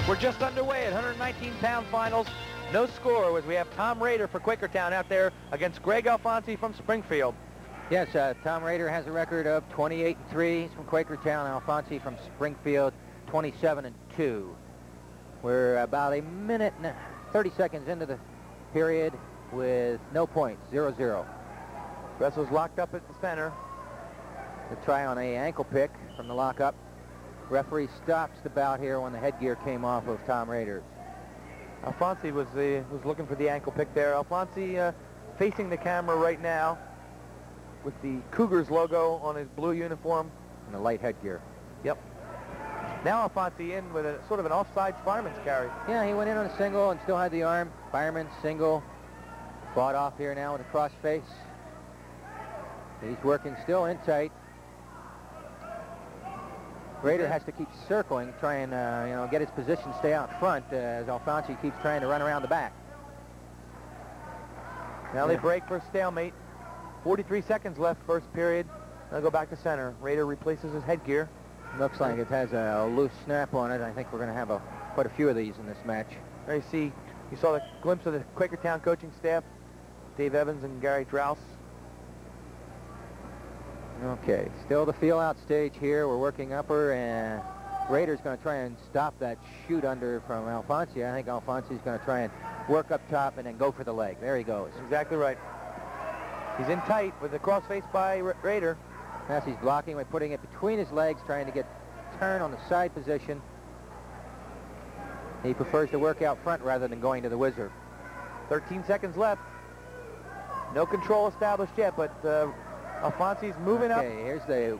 We're just underway at 119-pound finals. No score as we have Tom Roeder for Quakertown out there against Greg Alfonsi from Springfield. Yes, Tom Roeder has a record of 28-3. He's from Quakertown. Alfonsi from Springfield, 27-2. We're about a minute and 30 seconds into the period with no points, 0-0. Wrestlers locked up at the center. The try on a ankle pick from the lockup. Referee stops the bout here when the headgear came off of Tom Roeder. Alfonsi was looking for the ankle pick there. Alfonsi facing the camera right now with the Cougars logo on his blue uniform. And the light headgear. Yep. Now Alfonsi in with a sort of an offside fireman's carry. Yeah, he went in on a single and still had the arm. Fireman single. Fought off here now with a cross face. He's working still in tight. Roeder has to keep circling, trying to, get his position, stay out front, as Alfonsi keeps trying to run around the back. Now they break for a stalemate. 43 seconds left, first period. They'll go back to center. Roeder replaces his headgear. Looks like it has a loose snap on it. I think we're going to have quite a few of these in this match. There you saw the glimpse of the Quakertown coaching staff, Dave Evans and Gary Drouse. Okay, still the feel-out stage here. We're working upper, and Roeder's going to try and stop that shoot under from Alfonsi. I think Alfonsi's going to try and work up top and then go for the leg. There he goes. Exactly right. He's in tight with the crossface by Roeder. As he's blocking by putting it between his legs, trying to get turn on the side position. He prefers to work out front rather than going to the whizzer. 13 seconds left. No control established yet, but Alfonsi's moving up. Okay,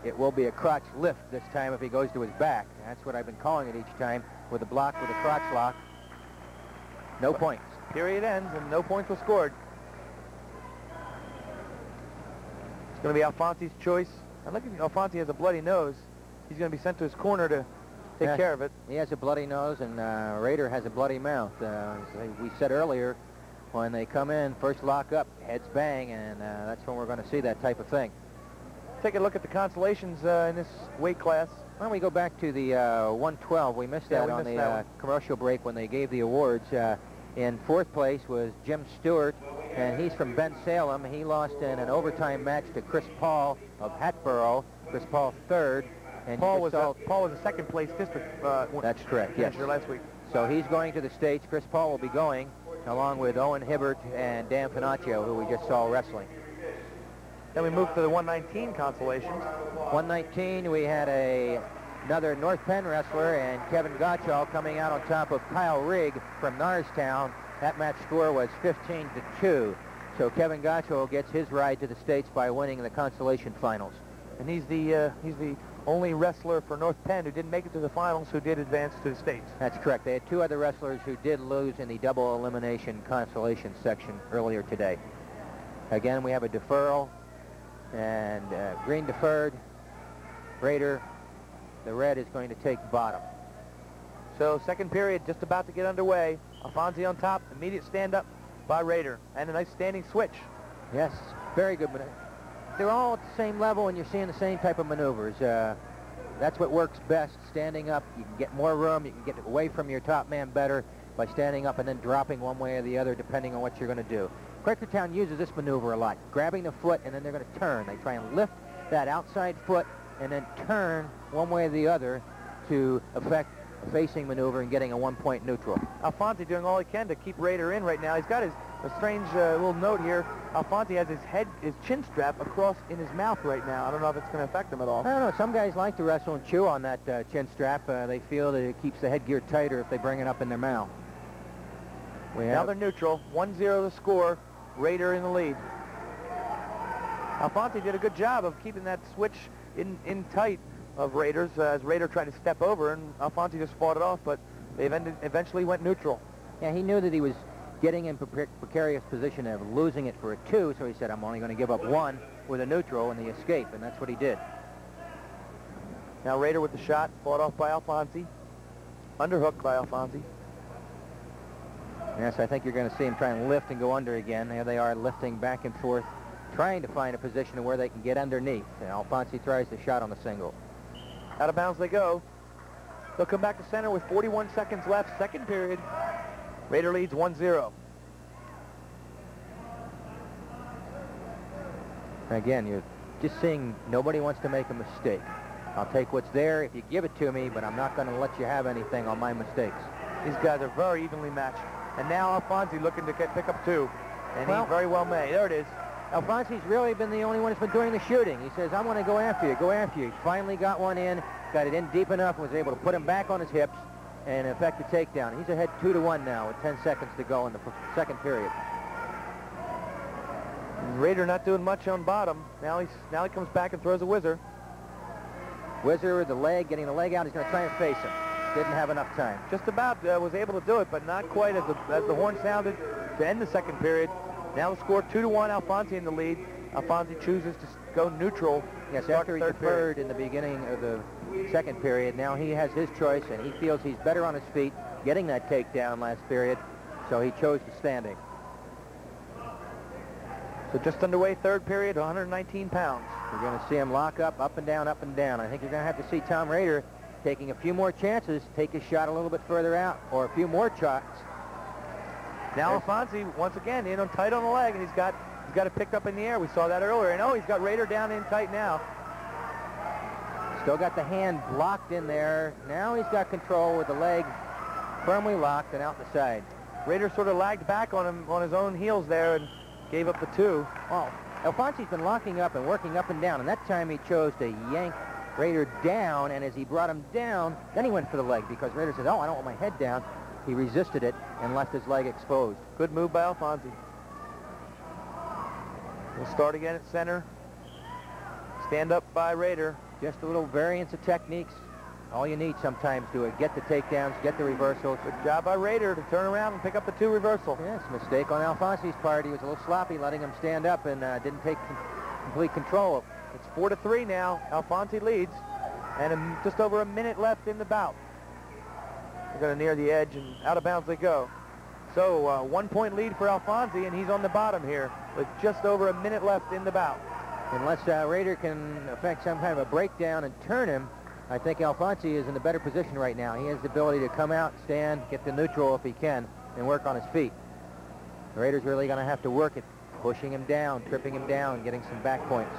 it will be a crotch lift this time if he goes to his back. That's what I've been calling it each time, with a block with a crotch lock. No points. Period ends and no points were scored. It's going to be Alfonsi's choice. And look, Alfonsi has a bloody nose. He's going to be sent to his corner to take care of it. He has a bloody nose, and Roeder has a bloody mouth. We said earlier, when they come in, first lock up, heads bang, and that's when we're going to see that type of thing. Take a look at the consolations in this weight class. Why don't we go back to the 112? We missed that on the commercial break when they gave the awards. In fourth place was Jim Stewart, and he's from Ben Salem. He lost in an overtime match to Chris Paul of Hatboro. Chris Paul third. And Paul was a second place district. That's correct, yes. Last week. So he's going to the States. Chris Paul will be going, along with Owen Hibbert and Dan Finaccio, who we just saw wrestling. Then we move to the 119 consolations. 119, we had another North Penn wrestler, and Kevin Gottschall coming out on top of Kyle Rigg from Norristown. That match score was 15-2. So Kevin Gottschall gets his ride to the States by winning the consolation finals. And he's the only wrestler for North Penn who didn't make it to the finals who did advance to the States. That's correct. They had two other wrestlers who did lose in the double elimination consolation section earlier today. Again, we have a deferral, and green deferred. Roeder, the red, is going to take bottom. So second period just about to get underway. Alfonsi on top, immediate stand-up by Roeder, and a nice standing switch. Yes, very good. They're all at the same level, and you're seeing the same type of maneuvers. That's what works best, standing up. You can get more room. You can get away from your top man better by standing up and then dropping one way or the other, depending on what you're going to do. Quakertown uses this maneuver a lot, grabbing the foot, and then they're going to turn. They try and lift that outside foot and then turn one way or the other to affect a facing maneuver and getting a one-point neutral. Alfonsi doing all he can to keep Roeder in right now. He's got a strange little note here. Alfonsi has his chin strap across in his mouth right now. I don't know if it's going to affect him at all. I don't know. Some guys like to wrestle and chew on that chin strap. They feel that it keeps the headgear tighter if they bring it up in their mouth. Now they're neutral. 1-0 the score. Roeder in the lead. Alfonsi did a good job of keeping that switch in tight of Roeder's as Roeder tried to step over, and Alfonsi just fought it off, but they eventually went neutral. Yeah, he knew that he was getting in precarious position of losing it for a 2, so he said, I'm only going to give up 1 with a neutral in the escape, and that's what he did. Now Roeder with the shot, fought off by Alfonsi. Underhook by Alfonsi. Yes, I think you're going to see him try and lift and go under again. There they are lifting back and forth, trying to find a position where they can get underneath. And Alfonsi tries the shot on the single. Out of bounds they go. They'll come back to center with 41 seconds left, second period. Roeder leads 1-0. Again, you're just seeing nobody wants to make a mistake. I'll take what's there if you give it to me, but I'm not going to let you have anything on my mistakes. These guys are very evenly matched. And now Alfonsi looking to pick up 2. And he very well may. There it is. Alfonsi's really been the only one that's been doing the shooting. He says, I want to go after you, go after you. He finally got one in, got it in deep enough, and was able to put him back on his hips and effect a takedown. He's ahead 2-1 now with 10 seconds to go in the second period. And Roeder not doing much on bottom. Now he comes back and throws a whizzer. Whizzer, the leg, getting the leg out. He's going to try and face him. Didn't have enough time. Just about was able to do it, but not quite as the horn sounded to end the second period. Now the score 2-1, Alfonsi in the lead. Alfonsi chooses to go neutral. Yes, after he deferred in the beginning of the second period, now he has his choice, and he feels he's better on his feet, getting that takedown last period, so he chose the standing. So just underway, third period, 119 pounds. We're going to see him lock up and down, up and down. I think you're going to have to see Tom Roeder taking a few more chances, take his shot a little bit further out, or a few more shots. Now Alfonsi, once again, in on tight on the leg, and he's got it picked up in the air. We saw that earlier. And he's got Roeder down in tight now. Still got the hand blocked in there. Now he's got control with the leg firmly locked and out the side. Roeder sort of lagged back on him on his own heels there and gave up the 2. Oh, Alfonsi's been locking up and working up and down, and that time he chose to yank Roeder down, and as he brought him down, then he went for the leg because Roeder said, oh, I don't want my head down. He resisted it and left his leg exposed. Good move by Alfonsi. We'll start again at center. Stand up by Roeder. Just a little variance of techniques. All you need sometimes to get the takedowns, get the reversals. Good job by Roeder to turn around and pick up the 2 reversal. Yes, mistake on Alfonsi's part. He was a little sloppy letting him stand up and didn't take complete control. It's 4-3 now. Alfonsi leads, and just over a minute left in the bout. They're going to near the edge, and out of bounds they go. So 1 point lead for Alfonsi, and he's on the bottom here with just over a minute left in the bout. Unless Roeder can effect some kind of a breakdown and turn him, I think Alfonsi is in a better position right now. He has the ability to come out, stand, get the neutral if he can, and work on his feet. Roeder's really going to have to work at pushing him down, tripping him down, getting some back points.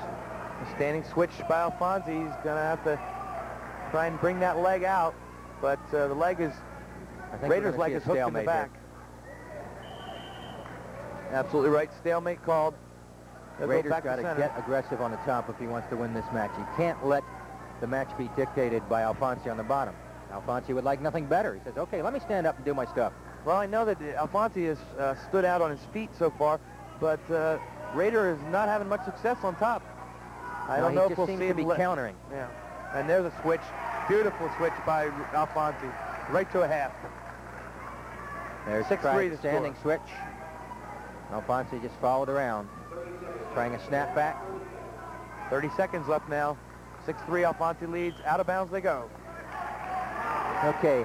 The standing switch by Alfonsi. He's going to have to try and bring that leg out, but the leg is, Roeder's leg is hooked in the back. Absolutely right. Stalemate called. Roeder's got to get aggressive on the top if he wants to win this match. He can't let the match be dictated by Alfonsi on the bottom. Alfonsi would like nothing better. He says, okay, let me stand up and do my stuff. Well, I know that Alfonsi has stood out on his feet so far, but Roeder is not having much success on top. I don't know if we'll see him be countering. Yeah, and there's a switch. Beautiful switch by Alfonsi, right to a half. There's 6-3 the standing switch. Alfonsi just followed around, trying a snapback. 30 seconds left now. 6-3, Alfonsi leads. Out of bounds they go. Okay,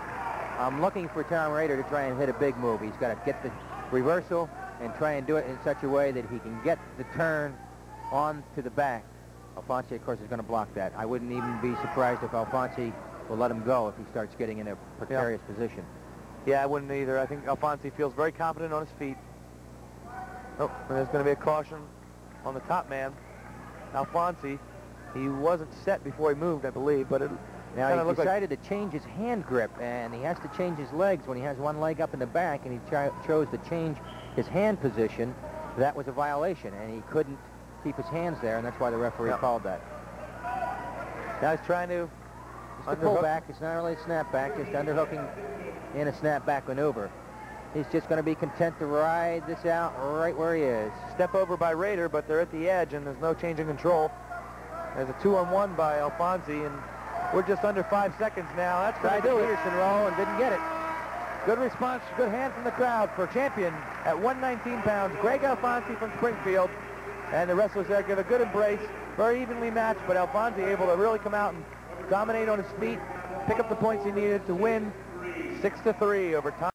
I'm looking for Tom Roeder to try and hit a big move. He's got to get the reversal and try and do it in such a way that he can get the turn on to the back. Alfonsi, of course, is going to block that. I wouldn't even be surprised if Alfonsi will let him go if he starts getting in a precarious position. Yeah, I wouldn't either. I think Alfonsi feels very confident on his feet. Oh, there's going to be a caution on the top man. Alfonsi, he wasn't set before he moved, I believe, but now he decided to change his hand grip, and he has to change his legs when he has one leg up in the back, and he chose to change his hand position. That was a violation, and he couldn't keep his hands there, and that's why the referee called that. Now he's trying to pull back. It's not really a snapback, just underhooking in a snapback maneuver. He's just going to be content to ride this out right where he is. Step over by Roeder, but they're at the edge, and there's no change in control. There's a 2-on-1 by Alfonsi, and we're just under 5 seconds now. That's going to do it. Peterson roll and didn't get it. Good response, good hand from the crowd for champion at 119 pounds, Greg Alfonsi from Springfield. And the wrestlers there give a good embrace. Very evenly matched, but Alfonsi able to really come out and dominate on his feet, pick up the points he needed to win 6-3 over time.